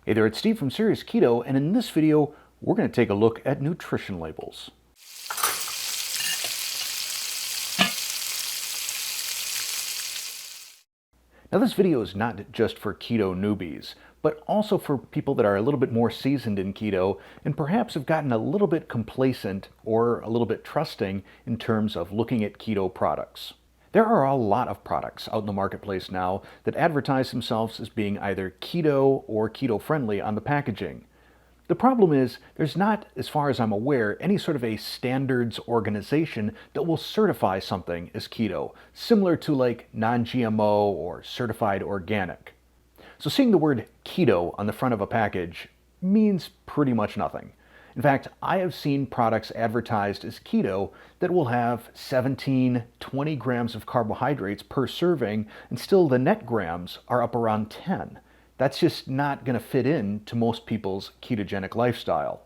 Hey there, it's Steve from Serious Keto, and in this video, we're going to take a look at nutrition labels. Now this video is not just for keto newbies, but also for people that are a little bit more seasoned in keto and perhaps have gotten a little bit complacent or a little bit trusting in terms of looking at keto products. There are a lot of products out in the marketplace now that advertise themselves as being either keto or keto-friendly on the packaging. The problem is, there's not, as far as I'm aware, any sort of a standards organization that will certify something as keto, similar to like non-GMO or certified organic. So seeing the word keto on the front of a package means pretty much nothing. In fact, I have seen products advertised as keto that will have 17, 20 grams of carbohydrates per serving, and still the net grams are up around 10. That's just not going to fit in to most people's ketogenic lifestyle.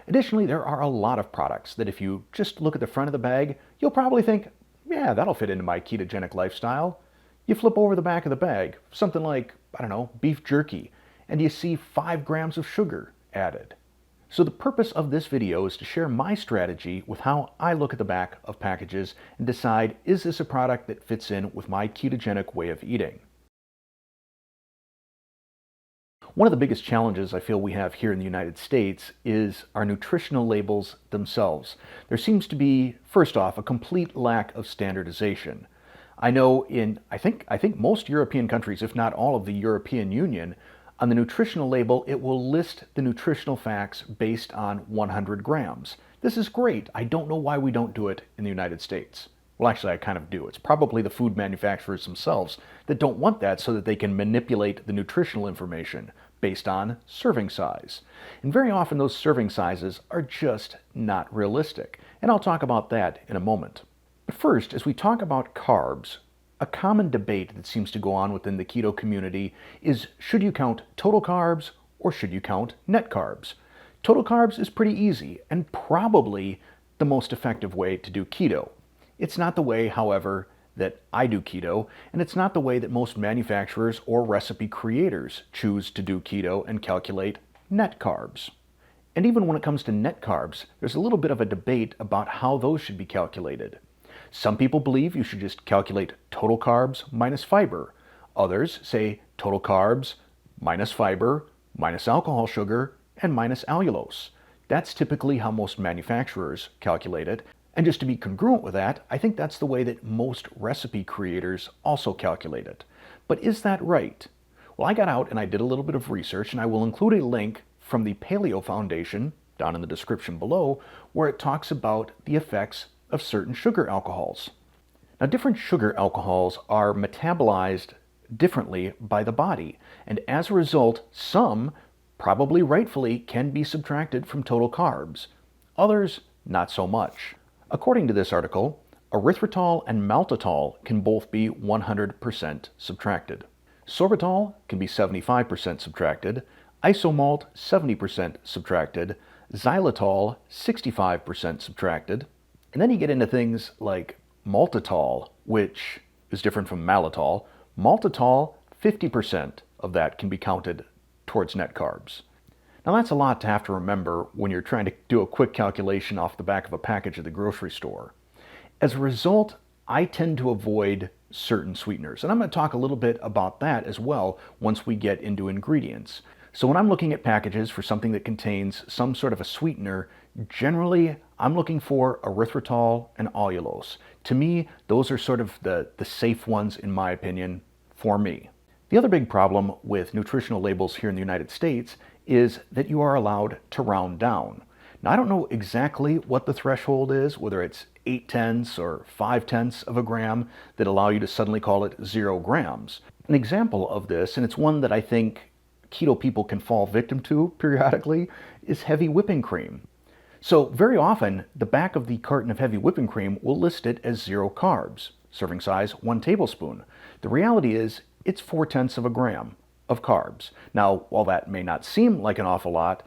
Additionally, there are a lot of products that if you just look at the front of the bag, you'll probably think, yeah, that'll fit into my ketogenic lifestyle. You flip over the back of the bag, something like, I don't know, beef jerky, and you see 5 grams of sugar added. So the purpose of this video is to share my strategy with how I look at the back of packages and decide, is this a product that fits in with my ketogenic way of eating? One of the biggest challenges I feel we have here in the United States is our nutritional labels themselves. There seems to be, first off, a complete lack of standardization. I know I think most European countries, if not all of the European Union, on the nutritional label, it will list the nutritional facts based on 100 grams. This is great. I don't know why we don't do it in the United States. Well, actually, I kind of do. It's probably the food manufacturers themselves that don't want that so that they can manipulate the nutritional information based on serving size. And very often those serving sizes are just not realistic. And I'll talk about that in a moment. But first, as we talk about carbs, a common debate that seems to go on within the keto community is, should you count total carbs or should you count net carbs? Total carbs is pretty easy and probably the most effective way to do keto. It's not the way, however, that I do keto, and it's not the way that most manufacturers or recipe creators choose to do keto and calculate net carbs. And even when it comes to net carbs, there's a little bit of a debate about how those should be calculated. Some people believe you should just calculate total carbs minus fiber. Others say total carbs minus fiber, minus alcohol sugar, and minus allulose. That's typically how most manufacturers calculate it. And just to be congruent with that, I think that's the way that most recipe creators also calculate it. But is that right? Well, I got out and I did a little bit of research, and I will include a link from the Paleo Foundation down in the description below, where it talks about the effects of certain sugar alcohols. Now, different sugar alcohols are metabolized differently by the body, and as a result, some, probably rightfully, can be subtracted from total carbs. Others, not so much. According to this article, erythritol and maltitol can both be 100% subtracted. Sorbitol can be 75% subtracted, isomalt 70% subtracted, xylitol 65% subtracted, and then you get into things like maltitol, which is different from malitol. Maltitol, 50% of that can be counted towards net carbs. Now that's a lot to have to remember when you're trying to do a quick calculation off the back of a package at the grocery store. As a result, I tend to avoid certain sweeteners, and I'm going to talk a little bit about that as well once we get into ingredients. So when I'm looking at packages for something that contains some sort of a sweetener, generally I'm looking for erythritol and allulose. To me, those are sort of the safe ones in my opinion for me. The other big problem with nutritional labels here in the United States is that you are allowed to round down. Now, I don't know exactly what the threshold is, whether it's 0.8 or 0.5 of a gram that allow you to suddenly call it 0 grams. An example of this, and it's one that I think keto people can fall victim to periodically, is heavy whipping cream. So very often, the back of the carton of heavy whipping cream will list it as 0 carbs, serving size 1 tablespoon. The reality is, it's 0.4 of a gram of carbs. Now, while that may not seem like an awful lot,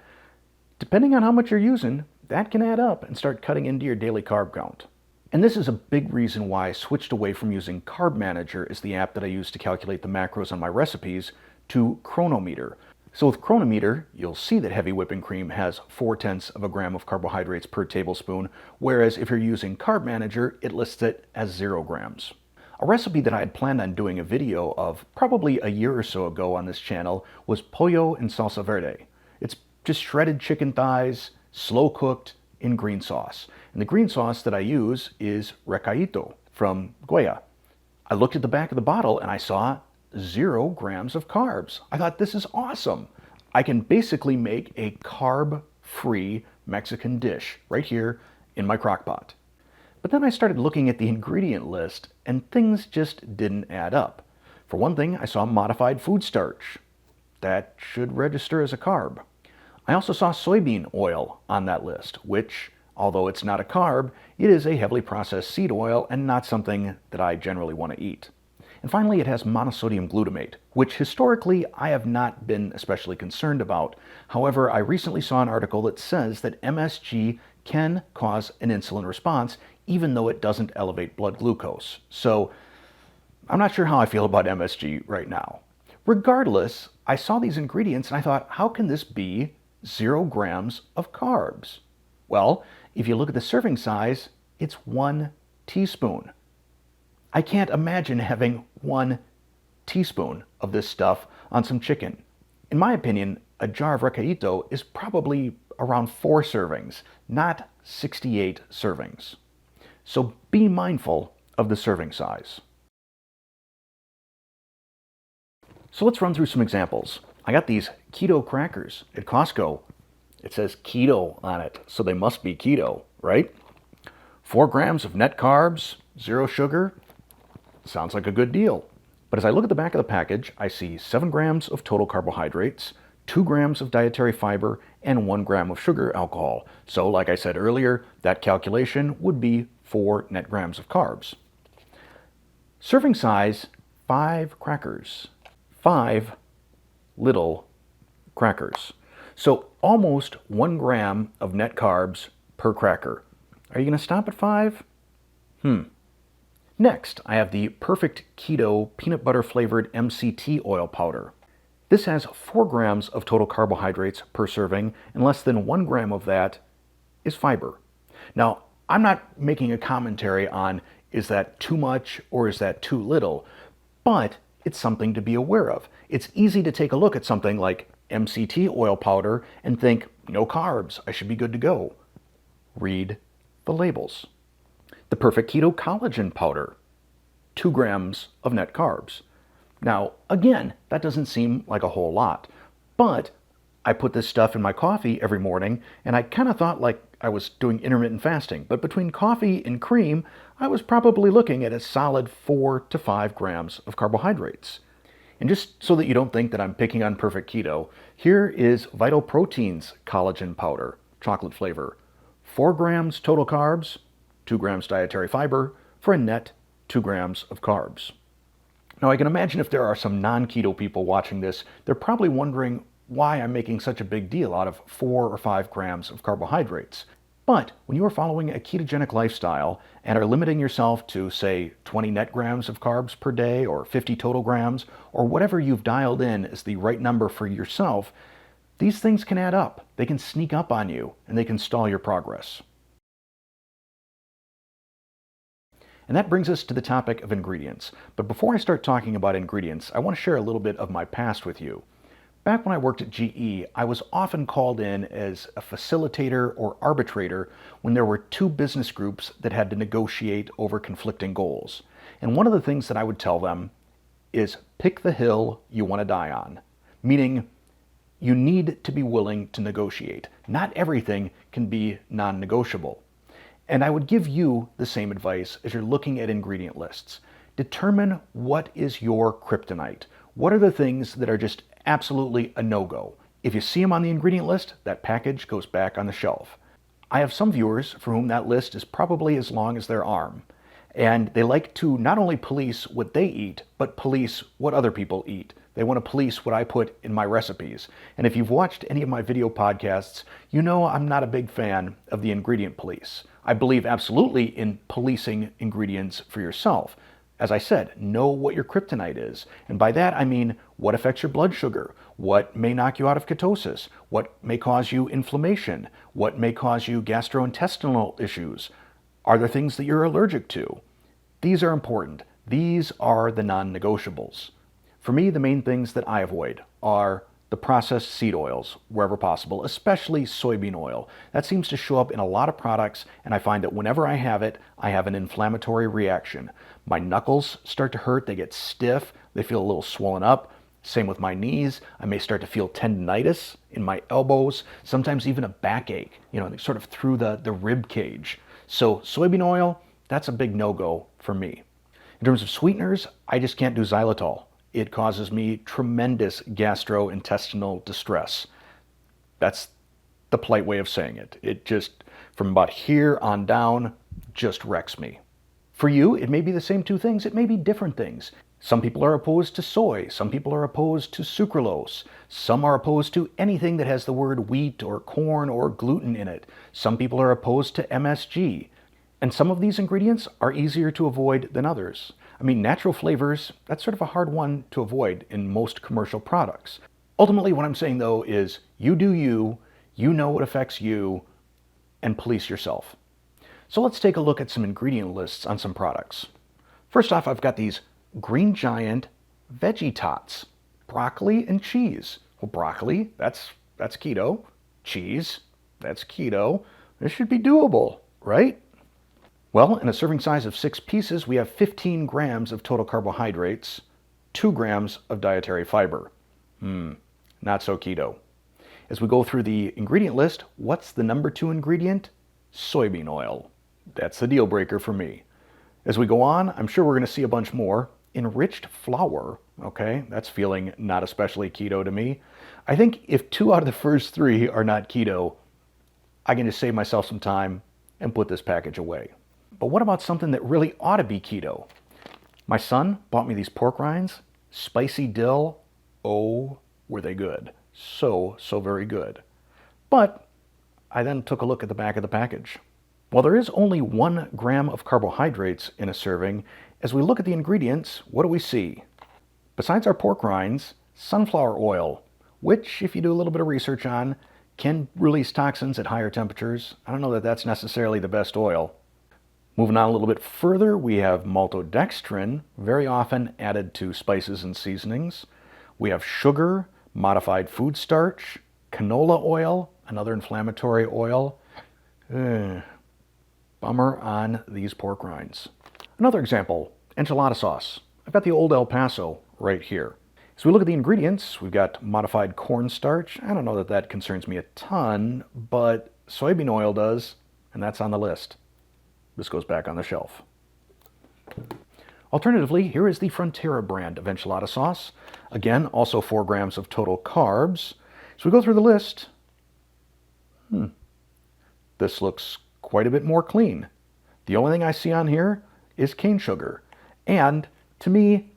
depending on how much you're using, that can add up and start cutting into your daily carb count. And this is a big reason why I switched away from using Carb Manager as the app that I use to calculate the macros on my recipes to Chronometer. So with Chronometer, you'll see that heavy whipping cream has 0.4 of a gram of carbohydrates per tablespoon, whereas if you're using Carb Manager, it lists it as 0 grams. A recipe that I had planned on doing a video of probably a year or so ago on this channel was pollo in salsa verde. It's just shredded chicken thighs, slow cooked in green sauce. And the green sauce that I use is Recaito from Goya. I looked at the back of the bottle and I saw 0 grams of carbs. I thought, this is awesome. I can basically make a carb-free Mexican dish right here in my crock pot. But then I started looking at the ingredient list and things just didn't add up. For one thing, I saw modified food starch. That should register as a carb. I also saw soybean oil on that list, which, although it's not a carb, it is a heavily processed seed oil and not something that I generally want to eat. And finally, it has monosodium glutamate, which historically I have not been especially concerned about. However, I recently saw an article that says that MSG can cause an insulin response even though it doesn't elevate blood glucose. So I'm not sure how I feel about MSG right now. Regardless, I saw these ingredients and I thought, how can this be 0 grams of carbs? Well, if you look at the serving size, it's 1 teaspoon. I can't imagine having 1 teaspoon of this stuff on some chicken. In my opinion, a jar of Recaito is probably around 4 servings, not 68 servings. So be mindful of the serving size. So let's run through some examples. I got these keto crackers at Costco. It says keto on it, so they must be keto, right? 4 grams of net carbs, 0 sugar. Sounds like a good deal. But as I look at the back of the package, I see 7 grams of total carbohydrates, 2 grams of dietary fiber, and 1 gram of sugar alcohol. So like I said earlier, that calculation would be 4 net grams of carbs. Serving size, 5 crackers. 5 little crackers. So almost 1 gram of net carbs per cracker. Are you going to stop at 5? Next, I have the Perfect Keto peanut butter flavored MCT oil powder. This has 4 grams of total carbohydrates per serving, and less than 1 gram of that is fiber. Now, I'm not making a commentary on is that too much or is that too little, but it's something to be aware of. It's easy to take a look at something like MCT oil powder and think, no carbs, I should be good to go. Read the labels. The Perfect Keto collagen powder, 2 grams of net carbs. Now, again, that doesn't seem like a whole lot, but I put this stuff in my coffee every morning, and I kind of thought like I was doing intermittent fasting, but between coffee and cream, I was probably looking at a solid 4 to 5 grams of carbohydrates. And just so that you don't think that I'm picking on Perfect Keto, here is Vital Proteins collagen powder, chocolate flavor. 4 grams total carbs, 2 grams dietary fiber, for a net 2 grams of carbs. Now I can imagine if there are some non-keto people watching this, they're probably wondering why I'm making such a big deal out of 4 or 5 grams of carbohydrates. But when you are following a ketogenic lifestyle and are limiting yourself to, say, 20 net grams of carbs per day or 50 total grams, or whatever you've dialed in as the right number for yourself, these things can add up. They can sneak up on you and they can stall your progress. And that brings us to the topic of ingredients. But before I start talking about ingredients, I want to share a little bit of my past with you. Back when I worked at GE, I was often called in as a facilitator or arbitrator when there were 2 business groups that had to negotiate over conflicting goals. And one of the things that I would tell them is pick the hill you want to die on, meaning you need to be willing to negotiate. Not everything can be non-negotiable. And I would give you the same advice as you're looking at ingredient lists. Determine what is your kryptonite. What are the things that are just absolutely a no-go? If you see them on the ingredient list, that package goes back on the shelf. I have some viewers for whom that list is probably as long as their arm. And they like to not only police what they eat, but police what other people eat. They want to police what I put in my recipes. And if you've watched any of my video podcasts, you know I'm not a big fan of the ingredient police. I believe absolutely in policing ingredients for yourself. As I said, know what your kryptonite is. And by that I mean, what affects your blood sugar? what may knock you out of ketosis, what may cause you inflammation, what may cause you gastrointestinal issues. Are there things that you're allergic to? These are important. These are the non-negotiables. For me, the main things that I avoid are the processed seed oils, wherever possible, especially soybean oil. That seems to show up in a lot of products, and I find that whenever I have it, I have an inflammatory reaction. My knuckles start to hurt, they get stiff, they feel a little swollen up. Same with my knees. I may start to feel tendinitis in my elbows, sometimes even a backache, sort of through the rib cage. So soybean oil, that's a big no-go for me. In terms of sweeteners, I just can't do xylitol. It causes me tremendous gastrointestinal distress. That's the polite way of saying it. It just, from about here on down, just wrecks me. For you, it may be the same two things. It may be different things. Some people are opposed to soy. Some people are opposed to sucralose. Some are opposed to anything that has the word wheat or corn or gluten in it. Some people are opposed to MSG. And some of these ingredients are easier to avoid than others. I mean, natural flavors, that's sort of a hard one to avoid in most commercial products. Ultimately, what I'm saying though is you do you know what affects you, and police yourself. So let's take a look at some ingredient lists on some products. First off, I've got these Green Giant Veggie Tots, broccoli and cheese. Well, broccoli, that's keto. Cheese, that's keto. This should be doable, right? Well, in a serving size of 6 pieces, we have 15 grams of total carbohydrates, 2 grams of dietary fiber. Not so keto. As we go through the ingredient list, what's the number 2 ingredient? Soybean oil. That's the deal breaker for me. As we go on, I'm sure we're going to see a bunch more. Enriched flour, okay, that's feeling not especially keto to me. I think if 2 out of the first 3 are not keto, I can just save myself some time and put this package away. But what about something that really ought to be keto? My son bought me these pork rinds, spicy dill. Oh, were they good. So very good. But I then took a look at the back of the package. While there is only 1 gram of carbohydrates in a serving, as we look at the ingredients, what do we see? Besides our pork rinds, sunflower oil, which, if you do a little bit of research on, can release toxins at higher temperatures. I don't know that that's necessarily the best oil. Moving on a little bit further, we have maltodextrin, very often added to spices and seasonings. We have sugar, modified food starch, canola oil, another inflammatory oil. Bummer on these pork rinds. Another example, enchilada sauce. I've got the Old El Paso right here. As we look at the ingredients, we've got modified cornstarch. I don't know that that concerns me a ton, but soybean oil does, and that's on the list. This goes back on the shelf. Alternatively, here is the Frontera brand of enchilada sauce. Again, also 4 grams of total carbs. So we go through the list. This looks quite a bit more clean. The only thing I see on here is cane sugar. And to me,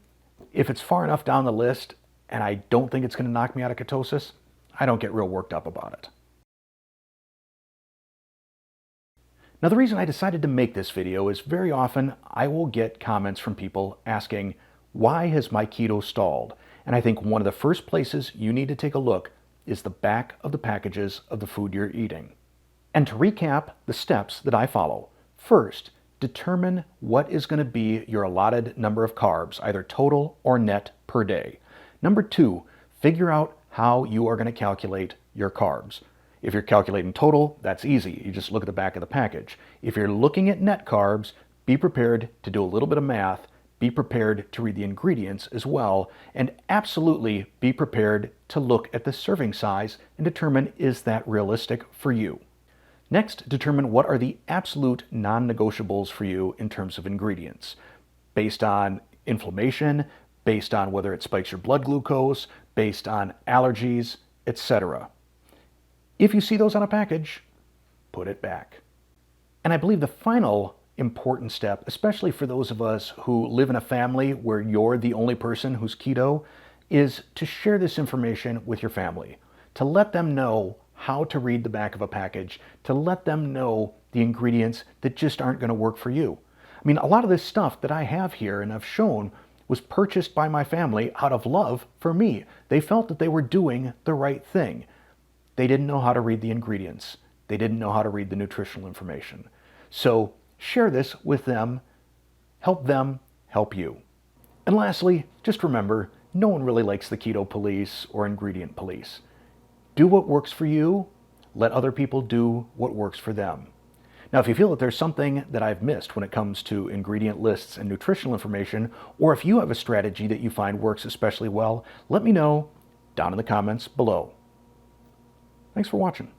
if it's far enough down the list and I don't think it's going to knock me out of ketosis, I don't get real worked up about it. Now, the reason I decided to make this video is very often I will get comments from people asking, why has my keto stalled? And I think one of the first places you need to take a look is the back of the packages of the food you're eating. And to recap the steps that I follow. First, determine what is going to be your allotted number of carbs, either total or net per day. Number 2, figure out how you are going to calculate your carbs. If you're calculating total, that's easy. You just look at the back of the package. If you're looking at net carbs, be prepared to do a little bit of math, be prepared to read the ingredients as well, and absolutely be prepared to look at the serving size and determine, is that realistic for you? Next, determine what are the absolute non-negotiables for you in terms of ingredients, based on inflammation, based on whether it spikes your blood glucose, based on allergies, etc. If you see those on a package, put it back. And I believe the final important step, especially for those of us who live in a family where you're the only person who's keto, is to share this information with your family, to let them know how to read the back of a package, to let them know the ingredients that just aren't going to work for you. I mean, a lot of this stuff that I have here and I've shown was purchased by my family out of love for me. They felt that they were doing the right thing. They didn't know how to read the ingredients. They didn't know how to read the nutritional information. So share this with them. Help them help you. And lastly, just remember, no one really likes the keto police or ingredient police. Do what works for you. Let other people do what works for them. Now, if you feel that there's something that I've missed when it comes to ingredient lists and nutritional information, or if you have a strategy that you find works especially well, let me know down in the comments below. Thanks for watching.